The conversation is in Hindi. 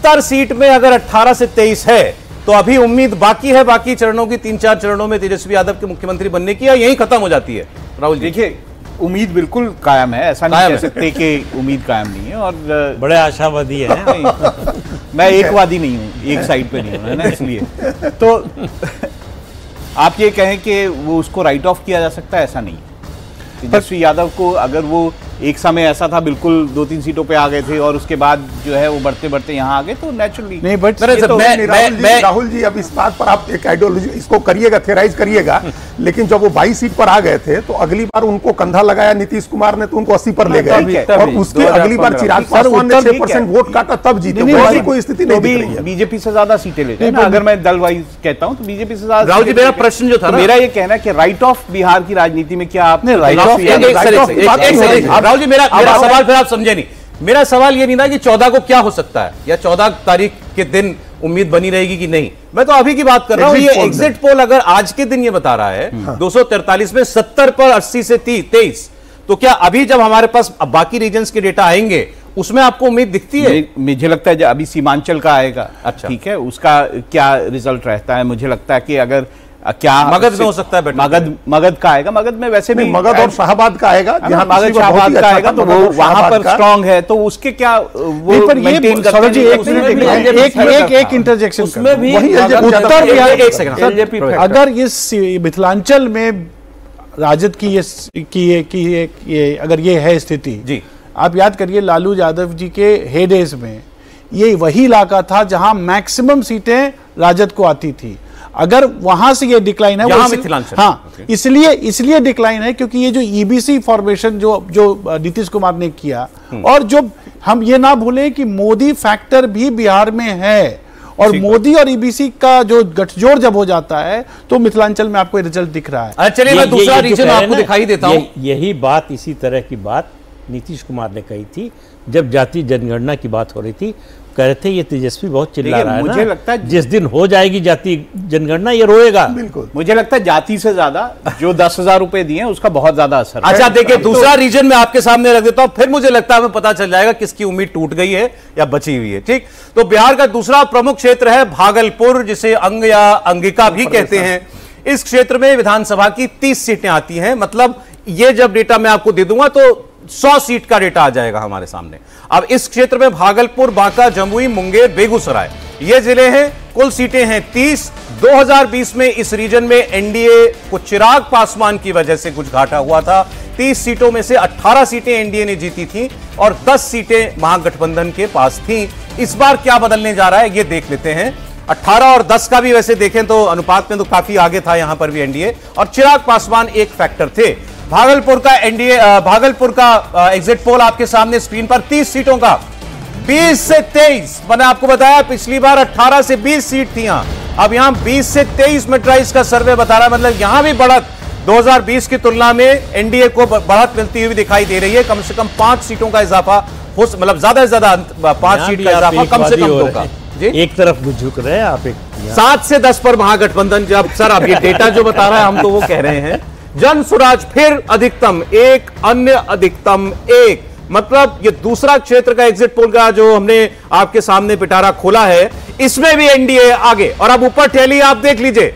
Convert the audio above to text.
70 सीट में अगर 18 से 23 है तो अभी उम्मीद बाकी है, बाकी चरणों की 3-4 चरणों में तेजस्वी यादव के मुख्यमंत्री बनने की, या यहीं खत्म हो जाती है? राहुल जी, देखिए, उम्मीद बिल्कुल कायम है, ऐसा नहीं कह सकते कि उम्मीद कायम नहीं है, और बड़े आशावादी है। मैं एक वादी नहीं हूँ, एक साइड पे नहीं हूँ, है ना, इसलिए तो आप ये कहें कि वो उसको राइट ऑफ किया जा सकता है, ऐसा नहीं है। तेजस्वी यादव को अगर वो एक समय ऐसा था बिल्कुल 2-3 सीटों पे आ गए थे और उसके बाद जो है वो बढ़ते बढ़ते यहाँ आ गए, तो नेचुरली नहीं, बट राहुल जी अब इस बात पर आप एक आइडियोलॉजी इसको करिएगा, थेराइज करिएगा, लेकिन जब वो 22 सीट पर आ गए थे तो अगली बार उनको कंधा लगाया नीतीश कुमार ने, तो उनको 80 पर ले गए, और उसके अगली बार चिराग पासवान ने 6% वोट काटा, तब जीते। कोई स्थिति नहीं दिख रही है। बीजेपी से ज्यादा सीटें लेते हैं, अगर मैं दल वाइज कहता हूँ तो बीजेपी से ज्यादा। राहुल जी, मेरा प्रश्न जो था, मेरा ये कहना है कि राइट ऑफ बिहार की राजनीति में क्या आपने राइट ऑफ, राहुल जी, मेरा सवाल फिर आप समझे नहीं। मेरा सवाल ये नहीं था कि 14 को क्या हो सकता है या 14 तारीख के दिन उम्मीद बनी रहेगी कि नहीं, मैं तो अभी की बात कर रहा हूं। ये एग्जिट पोल अगर आज के दिन ये बता रहा है 243 में 70 पर 80 से 23, तो क्या अभी जब हमारे पास बाकी रीजन्स के डेटा आएंगे उसमें आपको उम्मीद दिखती है? मुझे लगता है अभी सीमांचल का आएगा, अच्छा ठीक है, उसका क्या रिजल्ट रहता है। मुझे लगता है कि अगर क्या मगध में हो सकता है, मगध का आएगा, मगध में वैसे भी मगध और शाहबाद का आएगा, जहां मगध शाहबाद का आएगा, तो वो वहां पर स्ट्रांग है, तो उसके क्या वो मेंटेन करते हैं। एक इंटरजेक्शन उसमें भी उत्तर बिहार, एक सेकंड, अगर इस मिथिलांचल में राजद की अगर ये है स्थिति जी, आप याद करिए लालू यादव जी के हेडेज में ये वही इलाका था जहां मैक्सिमम सीटें राजद को आती थी। अगर वहां से ये डिक्लाइन है, हाँ, इसलिए डिक्लाइन है क्योंकि ये जो ईबीसी फॉर्मेशन जो नीतीश कुमार ने किया, और जो हम ये ना भूलें कि मोदी फैक्टर भी बिहार में है, और मोदी और ईबीसी का जो गठजोड़ जब हो जाता है तो मिथिलांचल में आपको रिजल्ट दिख रहा है। चलिए मैं दूसरा रीजन आपको दिखाई देता हूं। यही बात, इसी तरह की बात नीतीश कुमार ने कही थी जब जातीय जनगणना की बात हो रही थी। कह रहे थे ये तेजस्वी बहुत चिल्ला रहा है, मुझे लगता है जिस दिन हो जाएगी जातीय जनगणना ये रोएगा। बिल्कुल, मुझे लगता है जाति से ज्यादा जो 10,000 रुपए दिए हैं उसका बहुत ज्यादा असर है। अच्छा देखिए, दूसरा रीजन में आपके सामने रख देता हूं, फिर मुझे लगता है हमें पता चल जाएगा किसकी उम्मीद टूट गई है या बची हुई है। ठीक, तो बिहार का दूसरा प्रमुख क्षेत्र है भागलपुर, जिसे अंग या अंगिका भी कहते हैं। इस क्षेत्र में विधानसभा की 30 सीटें आती हैं, मतलब ये जब डेटा मैं आपको दे दूंगा तो 100 सीट का डेटा आ जाएगा हमारे सामने। अब इस क्षेत्र में भागलपुर, बांका, जमुई, मुंगेर, बेगूसराय ये जिले हैं। कुल सीटें हैं 30। 2020 में इस रीजन में एनडीए को चिराग पासवान की वजह से कुछ घाटा हुआ था। 30 सीटों में से 18 सीटें एनडीए ने जीती थी और 10 सीटें महागठबंधन के पास थी। इस बार क्या बदलने जा रहा है ये देख लेते हैं। 18 और 10 का भी वैसे देखें तो अनुपात में तो काफी आगे था यहां पर भी एनडीए, और चिराग पासवान एक फैक्टर थे। भागलपुर का भागलपुर का एग्जिट पोल आपके सामने स्क्रीन पर, 30 सीटों का 20 से 23। मैंने आपको बताया पिछली बार 18 से 20 सीट थी, अब यहां 20 से 23 में ट्राइस का सर्वे बता रहा है, मतलब यहां भी बढ़त 2020 की तुलना में एनडीए को बढ़त मिलती हुई दिखाई दे रही है। कम से कम 5 सीटों का इजाफा हो, मतलब ज्यादा से ज्यादा 5 सीट का इजाफा कम से कम होगा। एक तरफ झुक रहे हैं आप, 7 से 10 पर महागठबंधन। जब सर अब ये डेटा जो बता रहा है हम तो वो कह रहे हैं जन स्वराज फिर अधिकतम 1, अन्य अधिकतम 1, मतलब ये दूसरा क्षेत्र का एग्जिट पोल का जो हमने आपके सामने पिटारा खोला है, इसमें भी एनडीए आगे। और अब ऊपर टैली आप देख लीजिए,